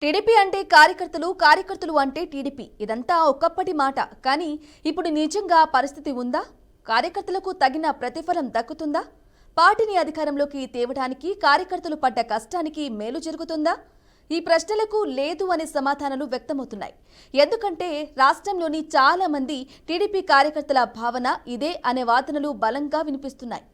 TDP అంటే కార్యకర్తలు, కార్యకర్తలు అంటే టీడీపీ. ఇదంతా ఒకప్పటి మాట. కానీ ఇప్పుడు నిజంగా పరిస్థితి ఉందా? కార్యకర్తలకు తగిన ప్రతిఫలం దక్కుతుందా? పార్టీని అధికారంలోకి తేవడానికి కార్యకర్తలు పడ్డ కష్టానికి మేలు జరుగుతుందా? ఈ ప్రశ్నలకు లేదు అనే సమాధానాలు వ్యక్తమవుతున్నాయి. ఎందుకంటే రాష్ట్రంలోని చాలా మంది టీడీపీ కార్యకర్తల భావన ఇదే అనే వాదనలు బలంగా వినిపిస్తున్నాయి.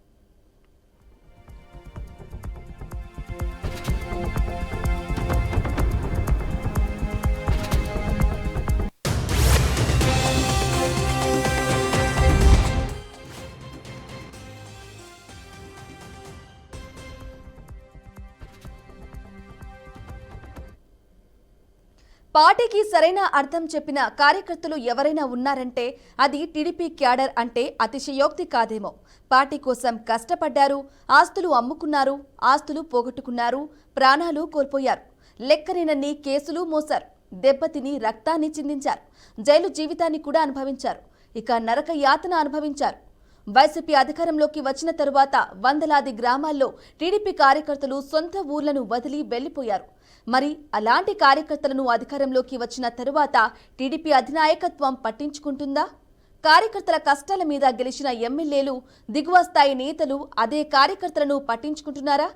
పార్టీకి సరైన అర్థం చెప్పిన కార్యకర్తలు ఎవరైనా ఉన్నారంటే అది టీడీపీ క్యాడర్ అంటే అతిశయోక్తి కాదేమో. పార్టీ కోసం కష్టపడ్డారు, ఆస్తులు అమ్ముకున్నారు, ఆస్తులు పోగొట్టుకున్నారు, ప్రాణాలు కోల్పోయారు, లెక్కలేనన్ని కేసులు మోశారు, దెబ్బతిని రక్తాన్ని చిందించారు, జైలు జీవితాన్ని కూడా అనుభవించారు, ఇక నరక యాతన అనుభవించారు. వైసీపీ అధికారంలోకి వచ్చిన తరువాత వందలాది గ్రామాల్లో టీడీపీ కార్యకర్తలు సొంత ఊర్లను వదిలి వెళ్లిపోయారు. మరి అలాంటి కార్యకర్తలను అధికారంలోకి వచ్చిన తరువాత టీడీపీ అధినాయకత్వం పట్టించుకుంటుందా? కార్యకర్తల కష్టాల మీద గెలిచిన ఎమ్మెల్యేలు, దిగువ స్థాయి నేతలు అదే కార్యకర్తలను పట్టించుకుంటున్నారా?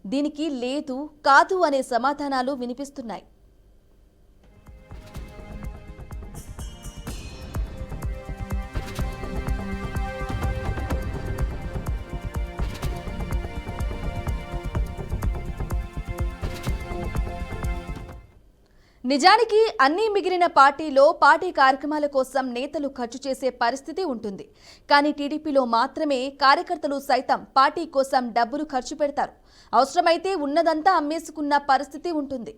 దీనికి లేదు, కాదు అనే సమాధానాలు వినిపిస్తున్నాయి. నిజానికి అన్నీ మిగిలిన పార్టీలో పార్టీ కార్యక్రమాల కోసం నేతలు ఖర్చు చేసే పరిస్థితి ఉంటుంది. కానీ టీడీపీలో మాత్రమే కార్యకర్తలు సైతం పార్టీ కోసం డబ్బులు ఖర్చు పెడతారు. అవసరమైతే ఉన్నదంతా అమ్మేసుకున్న పరిస్థితి ఉంటుంది.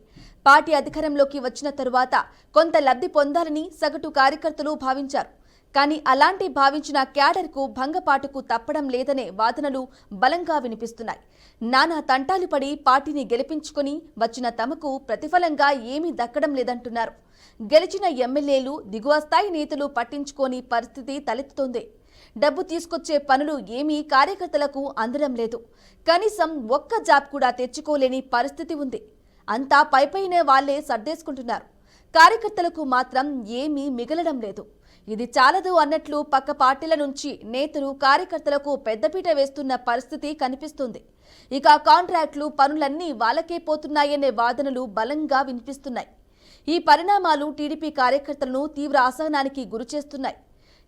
పార్టీ అధికారంలోకి వచ్చిన తరువాత కొంత లబ్ధి పొందాలని సగటు కార్యకర్తలు భావించారు. కానీ అలాంటి భావించిన క్యాడర్కు భంగపాటుకు తప్పడం లేదనే వాదనలు బలంగా వినిపిస్తున్నాయి. నానా తంటాలు పడి పార్టీని గెలిపించుకొని వచ్చిన తమకు ప్రతిఫలంగా ఏమీ దక్కడం లేదంటున్నారు. గెలిచిన ఎమ్మెల్యేలు, దిగువ స్థాయి నేతలు పట్టించుకోని పరిస్థితి తలెత్తుతోంది. డబ్బు తీసుకొచ్చే పనులు ఏమీ కార్యకర్తలకు అందడం లేదు. కనీసం ఒక్క జాబ్ కూడా తెచ్చుకోలేని పరిస్థితి ఉంది. అంతా పైపైనే వాళ్లే సర్దేసుకుంటున్నారు. కార్యకర్తలకు మాత్రం ఏమీ మిగలడం లేదు. ఇది చాలదు అన్నట్లు పక్క పార్టీల నుంచి నేతలు కార్యకర్తలకు పెద్దపీట వేస్తున్న పరిస్థితి కనిపిస్తుంది. ఇక కాంట్రాక్టులు, పనులన్నీ వాళ్ళకే పోతున్నాయనే వాదనలు బలంగా వినిపిస్తున్నాయి. ఈ పరిణామాలు టీడీపీ కార్యకర్తలను తీవ్ర అసహనానికి గురిచేస్తున్నాయి.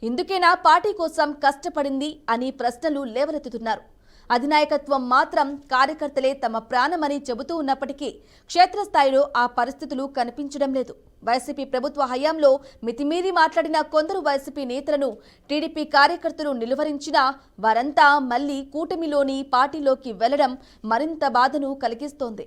ఇందుకేనా పార్టీ కోసం కష్టపడింది అని ప్రశ్నలు లేవనెత్తుతున్నారు. అధినాయకత్వం మాత్రం కార్యకర్తలే తమ ప్రాణమని చెబుతూ ఉన్నప్పటికీ క్షేత్రస్థాయిలో ఆ పరిస్థితులు కనిపించడం లేదు. వైసీపీ ప్రభుత్వ హయాంలో మితిమీరి మాట్లాడిన కొందరు వైసీపీ నేతలను టీడీపీ కార్యకర్తలు నిలువరించినా వారంతా మళ్లీ కూటమిలోని పార్టీలోకి వెళ్లడం మరింత బాధను కలిగిస్తోంది.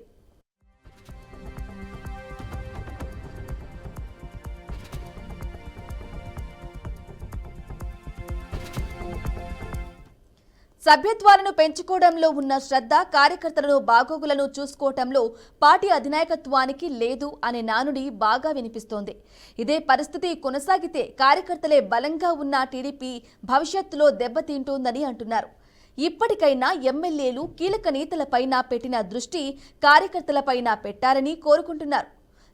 సభ్యత్వాలను పెంచుకోవడంలో ఉన్న శ్రద్ధ, కార్యకర్తలను బాగోగులను చూసుకోవటంలో పార్టీ అధినాయకత్వానికి లేదు అనే నానుడి బాగా వినిపిస్తోంది. ఇదే పరిస్థితి కొనసాగితే కార్యకర్తలే బలంగా ఉన్న టీడీపీ భవిష్యత్తులో దెబ్బతింటోందని అంటున్నారు. ఇప్పటికైనా ఎమ్మెల్యేలు, కీలక నేతలపైన పెట్టిన దృష్టి కార్యకర్తలపైన పెట్టారని కోరుకుంటున్నారు.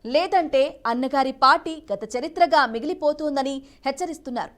లేదంటే అన్నగారి పార్టీ గత చరిత్రగా మిగిలిపోతోందని హెచ్చరిస్తున్నారు.